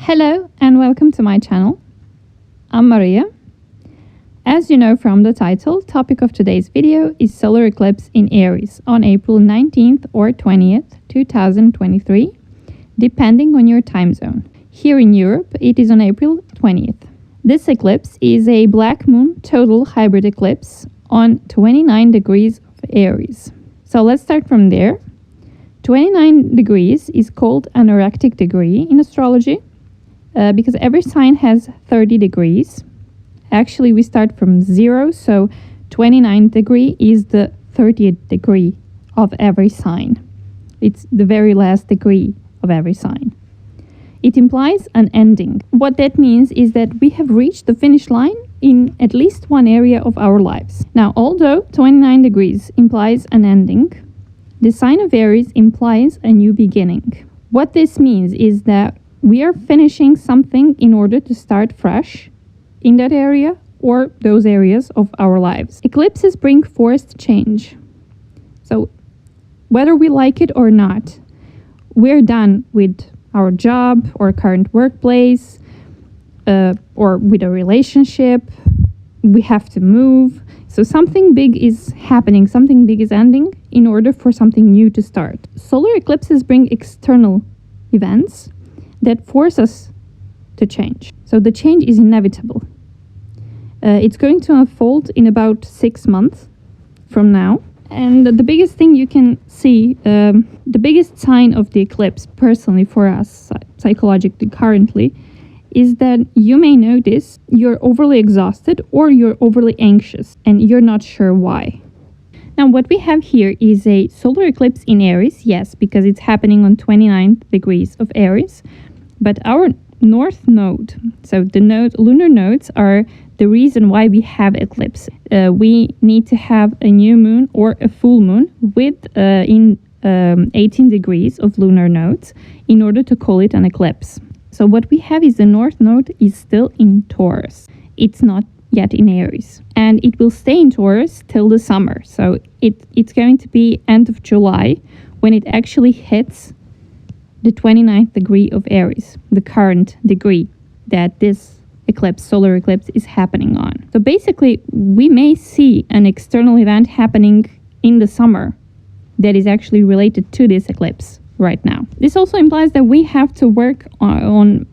Hello and welcome to my channel. I'm Maria. As you know from the title, topic of today's video is solar eclipse in Aries on April 19th or 20th, 2023, depending on your time zone. Here in Europe, it is on April 20th. This eclipse is a black moon total hybrid eclipse on 29 degrees of Aries. So let's start from there. 29 degrees is called an oractic degree in astrology because every sign has 30 degrees. Actually, we start from 0, so 29 degree is the 30th degree of every sign. It's the very last degree of every sign. It implies an ending. What that means is that we have reached the finish line in at least one area of our lives. Now, although 29 degrees implies an ending, the sign of Aries implies a new beginning. What this means is that we are finishing something in order to start fresh in that area or those areas of our lives. Eclipses bring forced change. So whether we like it or not, we're done with our job or current workplace or with a relationship. We have to move. So something big is happening, something big is ending in order for something new to start. Solar eclipses bring external events that force us to change. So the change is inevitable. It's going to unfold in about 6 months from now. And the biggest thing you can see, the biggest sign of the eclipse personally for us psychologically currently, is that you may notice you're overly exhausted or you're overly anxious and you're not sure why. Now what we have here is a solar eclipse in Aries, yes, because it's happening on 29 degrees of Aries, but our north node, so the lunar nodes are the reason why we have eclipse. We need to have a new moon or a full moon with 18 degrees of lunar nodes in order to call it an eclipse. So what we have is the north node is still in Taurus. It's not yet in Aries. And it will stay in Taurus till the summer. So it's going to be end of July when it actually hits the 29th degree of Aries, the current degree that this eclipse, solar eclipse, is happening on. So basically, we may see an external event happening in the summer that is actually related to this eclipse right now. This also implies that we have to work on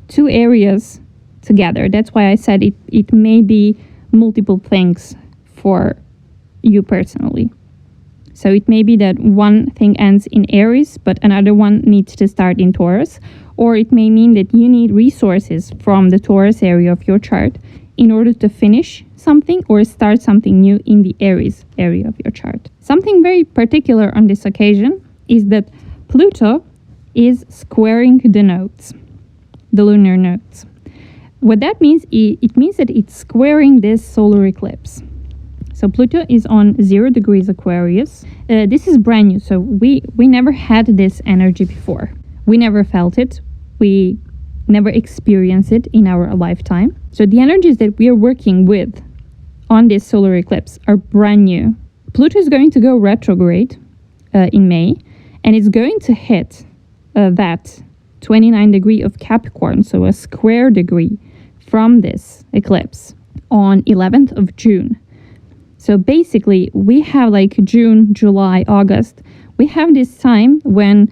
two areas together. That's why I said it may be multiple things for you personally. So it may be that one thing ends in Aries, but another one needs to start in Taurus. Or it may mean that you need resources from the Taurus area of your chart in order to finish something or start something new in the Aries area of your chart. Something very particular on this occasion is that Pluto is squaring the nodes, the lunar nodes. What that means, it means that it's squaring this solar eclipse. So Pluto is on 0 degrees Aquarius. This is brand new, so we never had this energy before. We never felt it. We never experienced it in our lifetime. So the energies that we are working with on this solar eclipse are brand new. Pluto is going to go retrograde in May, and it's going to hit that 29 degree of Capricorn, so a square degree from this eclipse on 11th of June. So basically, we have like June, July, August. We have this time when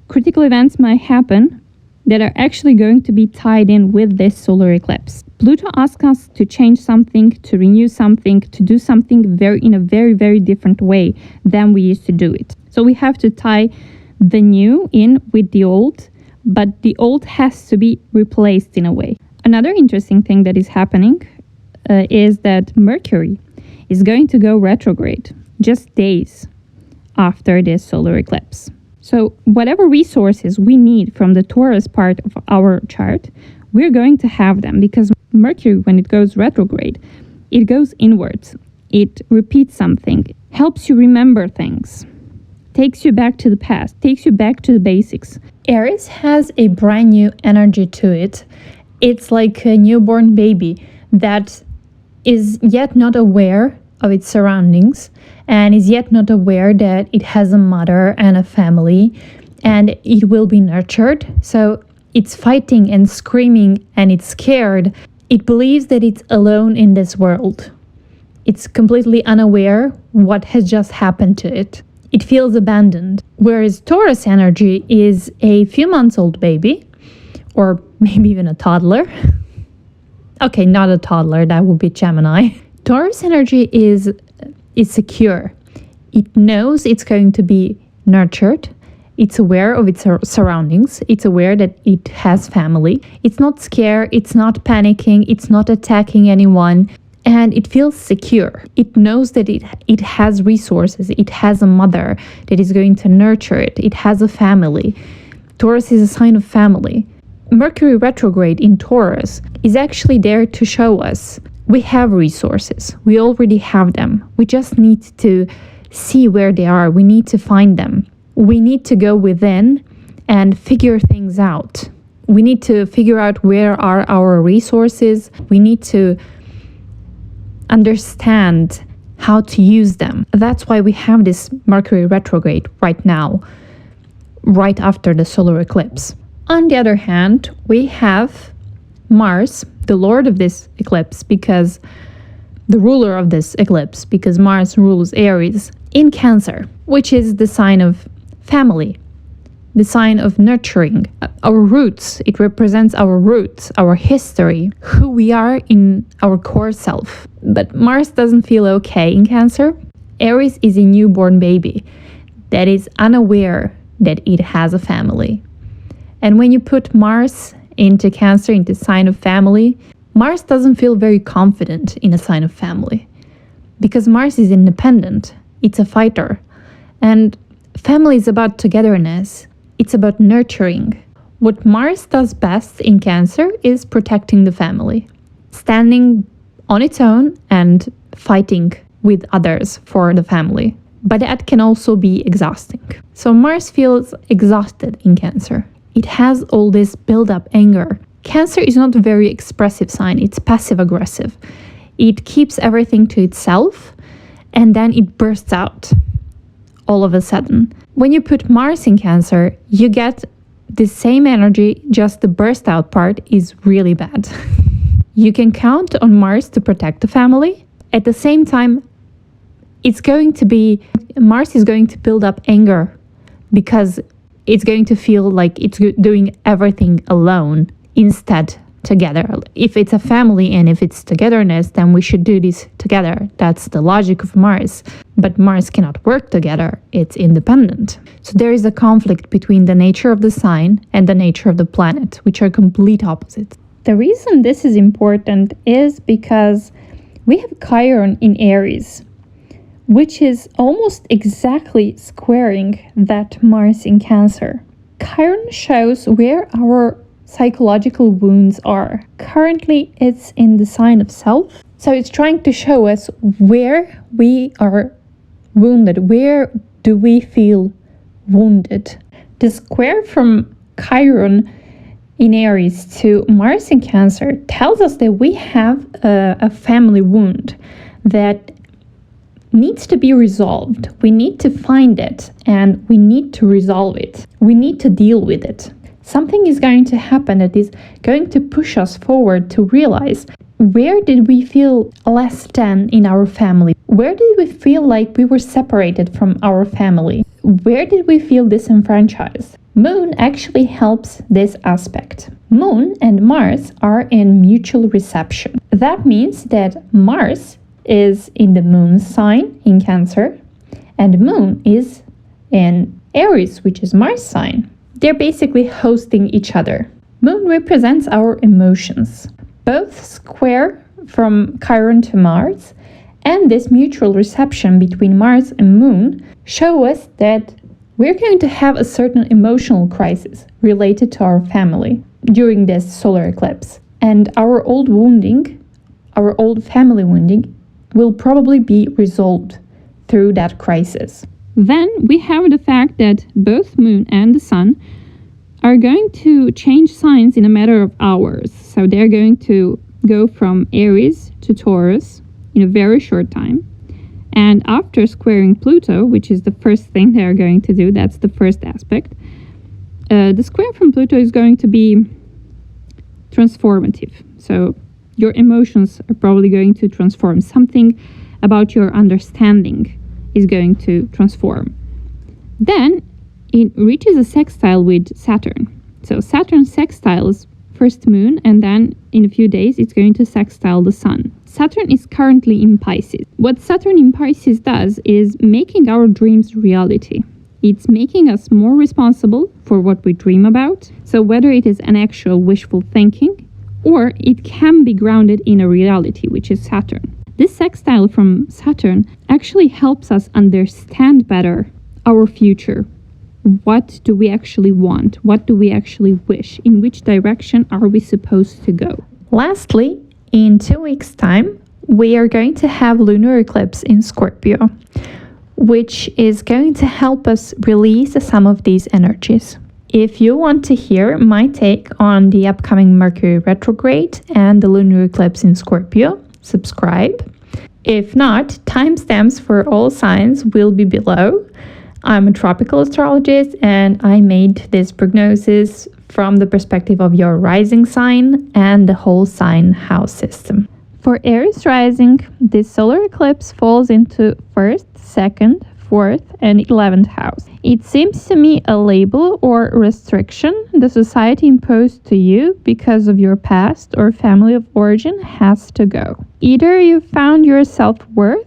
critical events might happen that are actually going to be tied in with this solar eclipse. Pluto asks us to change something, to renew something, to do something in a very, very different way than we used to do it. So we have to tie the new in with the old, but the old has to be replaced in a way. Another interesting thing that is happening is that Mercury is going to go retrograde just days after this solar eclipse. So whatever resources we need from the Taurus part of our chart, we're going to have them because Mercury, when it goes retrograde, it goes inwards. It repeats something, helps you remember things, takes you back to the past, takes you back to the basics. Aries has a brand new energy to it. It's like a newborn baby that is yet not aware of its surroundings and is yet not aware that it has a mother and a family and it will be nurtured. So it's fighting and screaming and it's scared. It believes that it's alone in this world. It's completely unaware what has just happened to it. It feels abandoned. Whereas Taurus energy is a few months old baby, or maybe even a toddler. Okay, not a toddler, that would be Gemini. Taurus energy is secure. It knows it's going to be nurtured. It's aware of its surroundings. It's aware that it has family. It's not scared. It's not panicking. It's not attacking anyone. And it feels secure. It knows that it has resources. It has a mother that is going to nurture it. It has a family. Taurus is a sign of family. Mercury retrograde in Taurus is actually there to show us we have resources. We already have them. We just need to see where they are. We need to find them. We need to go within and figure things out. We need to figure out where are our resources. We need to understand how to use them. That's why we have this Mercury retrograde right now, right after the solar eclipse. On the other hand, we have Mars, the lord of this eclipse, because the ruler of this eclipse, because Mars rules Aries, in Cancer, which is the sign of family, the sign of nurturing, our roots. It represents our roots, our history, who we are in our core self. But Mars doesn't feel okay in Cancer. Aries is a newborn baby that is unaware that it has a family. And when you put Mars into Cancer, into sign of family, Mars doesn't feel very confident in a sign of family because Mars is independent. It's a fighter. And family is about togetherness. It's about nurturing. What Mars does best in Cancer is protecting the family, standing on its own and fighting with others for the family. But that can also be exhausting. So Mars feels exhausted in Cancer. It has all this build-up anger. Cancer is not a very expressive sign. It's passive-aggressive. It keeps everything to itself and then it bursts out all of a sudden. When you put Mars in Cancer, you get the same energy, just the burst out part is really bad. You can count on Mars to protect the family. At the same time, Mars is going to build up anger because it's going to feel like it's doing everything alone instead together. If it's a family and if it's togetherness, then we should do this together. That's the logic of Mars. But Mars cannot work together. It's independent. So there is a conflict between the nature of the sign and the nature of the planet, which are complete opposites. The reason this is important is because we have Chiron in Aries, which is almost exactly squaring that Mars in Cancer. Chiron shows where our psychological wounds are. Currently, it's in the sign of Self. So it's trying to show us where we are wounded. Where do we feel wounded? The square from Chiron in Aries to Mars in Cancer tells us that we have a family wound that needs to be resolved. We need to find it and we need to resolve it. We need to deal with it. Something is going to happen that is going to push us forward to realize, where did we feel less than in our family? Where did we feel like we were separated from our family? Where did we feel disenfranchised? Moon actually helps this aspect. Moon and Mars are in mutual reception. That means that Mars is in the Moon sign in Cancer and Moon is in Aries, which is Mars sign. They're basically hosting each other. Moon represents our emotions, both square from Chiron to Mars, and this mutual reception between Mars and Moon show us that we're going to have a certain emotional crisis related to our family during this solar eclipse. And our old family wounding will probably be resolved through that crisis. Then we have the fact that both Moon and the Sun are going to change signs in a matter of hours. So they're going to go from Aries to Taurus in a very short time. And after squaring Pluto, which is the first thing they're going to do, that's the first aspect, The square from Pluto is going to be transformative. So your emotions are probably going to transform. Something about your understanding is going to transform. Then it reaches a sextile with Saturn. So Saturn sextiles first moon, and then in a few days it's going to sextile the sun. Saturn is currently in Pisces. What Saturn in Pisces does is making our dreams reality. It's making us more responsible for what we dream about. So whether it is an actual wishful thinking or it can be grounded in a reality, which is Saturn. This sextile from Saturn actually helps us understand better our future. What do we actually want? What do we actually wish? In which direction are we supposed to go? Lastly, in 2 weeks' time, we are going to have lunar eclipse in Scorpio, which is going to help us release some of these energies. If you want to hear my take on the upcoming Mercury retrograde and the lunar eclipse in Scorpio, subscribe. If not, timestamps for all signs will be below. I'm a tropical astrologist and I made this prognosis from the perspective of your rising sign and the whole sign house system. For Aries rising, this solar eclipse falls into 1st, 2nd, 4th, and 11th house. It seems to me a label or restriction the society imposed to you because of your past or family of origin has to go. Either you found your self-worth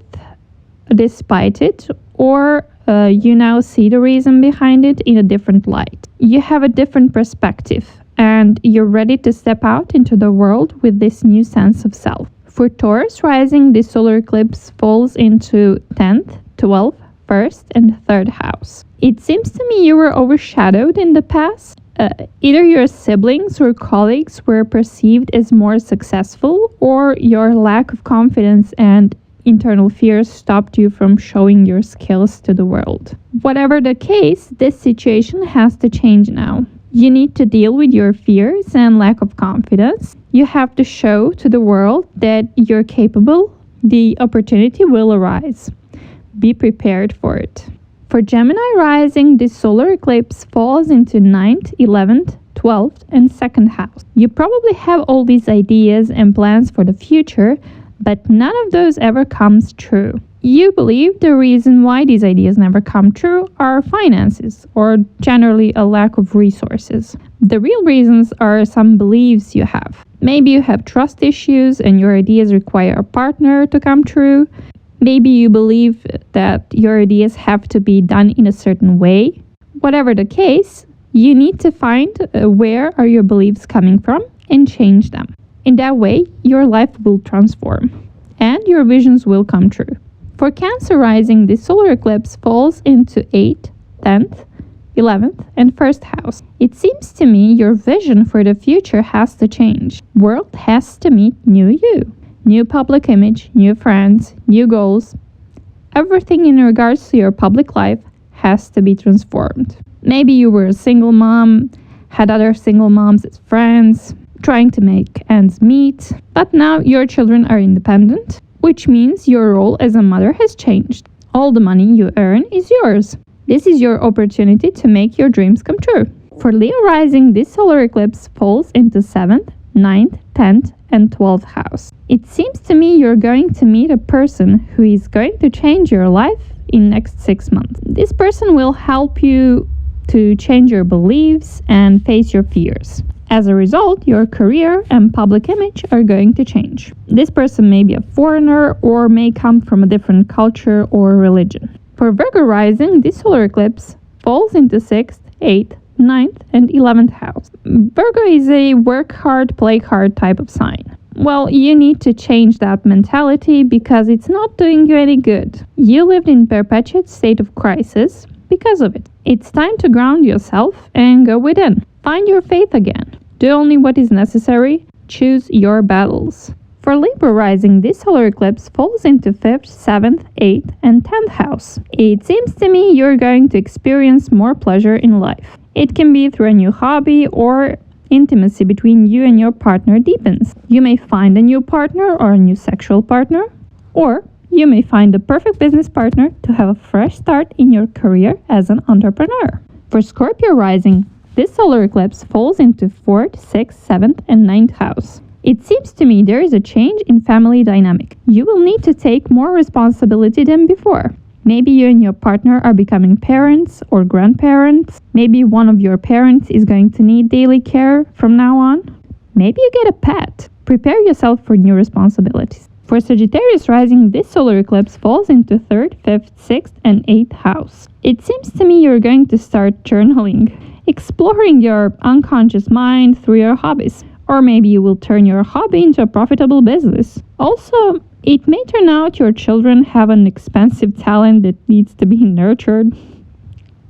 despite it, or you now see the reason behind it in a different light. You have a different perspective and you're ready to step out into the world with this new sense of self. For Taurus rising, this solar eclipse falls into 10th, 12th, 1st, and 3rd house. It seems to me you were overshadowed in the past. Either your siblings or colleagues were perceived as more successful, or your lack of confidence and internal fears stopped you from showing your skills to the world. Whatever the case, this situation has to change now. You need to deal with your fears and lack of confidence. You have to show to the world that you're capable. The opportunity will arise. Be prepared for it. For Gemini rising, this solar eclipse falls into 9th, 11th, 12th, and 2nd house. You probably have all these ideas and plans for the future, but none of those ever comes true. You believe the reason why these ideas never come true are finances, or generally a lack of resources. The real reasons are some beliefs you have. Maybe you have trust issues and your ideas require a partner to come true. Maybe you believe that your ideas have to be done in a certain way. Whatever the case, you need to find where are your beliefs coming from and change them. In that way, your life will transform and your visions will come true. For Cancer rising, this solar eclipse falls into 8th, 10th, 11th, and 1st house. It seems to me your vision for the future has to change. World has to meet new you. New public image, new friends, new goals. Everything in regards to your public life has to be transformed. Maybe you were a single mom, had other single moms as friends, trying to make ends meet, but now your children are independent, which means your role as a mother has changed. All the money you earn is yours. This is your opportunity to make your dreams come true. For Leo rising, this solar eclipse falls into 7th, 9th, 10th, and 12th house. It seems to me you're going to meet a person who is going to change your life in next 6 months. This person will help you to change your beliefs and face your fears. As a result, your career and public image are going to change. This person may be a foreigner or may come from a different culture or religion. For Virgo rising, this solar eclipse falls into 6th, 8th, 9th, and 11th house. Virgo is a work hard, play hard type of sign. Well, you need to change that mentality because it's not doing you any good. You lived in perpetual state of crisis because of it. It's time to ground yourself and go within. Find your faith again. Do only what is necessary. Choose your battles. For Libra rising, this solar eclipse falls into 5th, 7th, 8th, and 10th house. It seems to me you're going to experience more pleasure in life. It can be through a new hobby or intimacy between you and your partner deepens. You may find a new partner or a new sexual partner, or you may find the perfect business partner to have a fresh start in your career as an entrepreneur. For Scorpio rising, this solar eclipse falls into 4th, 6th, 7th, and 9th house. It seems to me there is a change in family dynamic. You will need to take more responsibility than before. Maybe you and your partner are becoming parents or grandparents. Maybe one of your parents is going to need daily care from now on. Maybe you get a pet. Prepare yourself for new responsibilities. For Sagittarius rising, this solar eclipse falls into 3rd, 5th, 6th, and 8th house. It seems to me you're going to start journaling, exploring your unconscious mind through your hobbies. Or maybe you will turn your hobby into a profitable business. Also, it may turn out your children have an expensive talent that needs to be nurtured.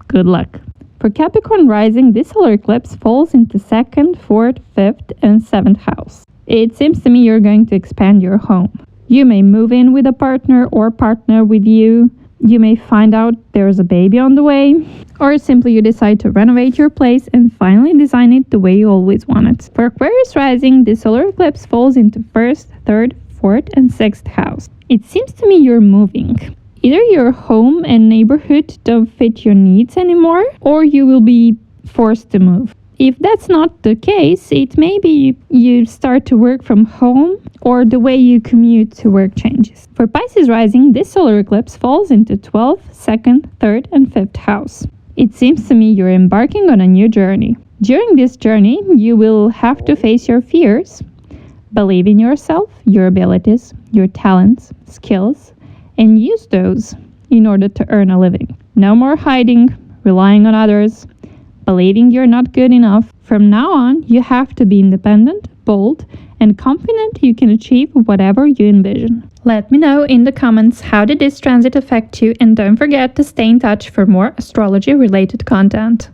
Good luck. For Capricorn rising, this solar eclipse falls into 2nd, 4th, 5th, and 7th house. It seems to me you're going to expand your home. You may move in with a partner or partner with you. You may find out there's a baby on the way. Or simply you decide to renovate your place and finally design it the way you always wanted. For Aquarius rising, this solar eclipse falls into 1st, 3rd, 4th, and 6th house. It seems to me you're moving. Either your home and neighborhood don't fit your needs anymore, or you will be forced to move. If that's not the case, it may be you start to work from home or the way you commute to work changes. For Pisces rising, this solar eclipse falls into 12th, 2nd, 3rd, and 5th house. It seems to me you're embarking on a new journey. During this journey, you will have to face your fears, believe in yourself, your abilities, your talents, skills, and use those in order to earn a living. No more hiding, relying on others, believing you're not good enough. From now on, you have to be independent, bold, and confident you can achieve whatever you envision. Let me know in the comments how did this transit affect you, and don't forget to stay in touch for more astrology-related content.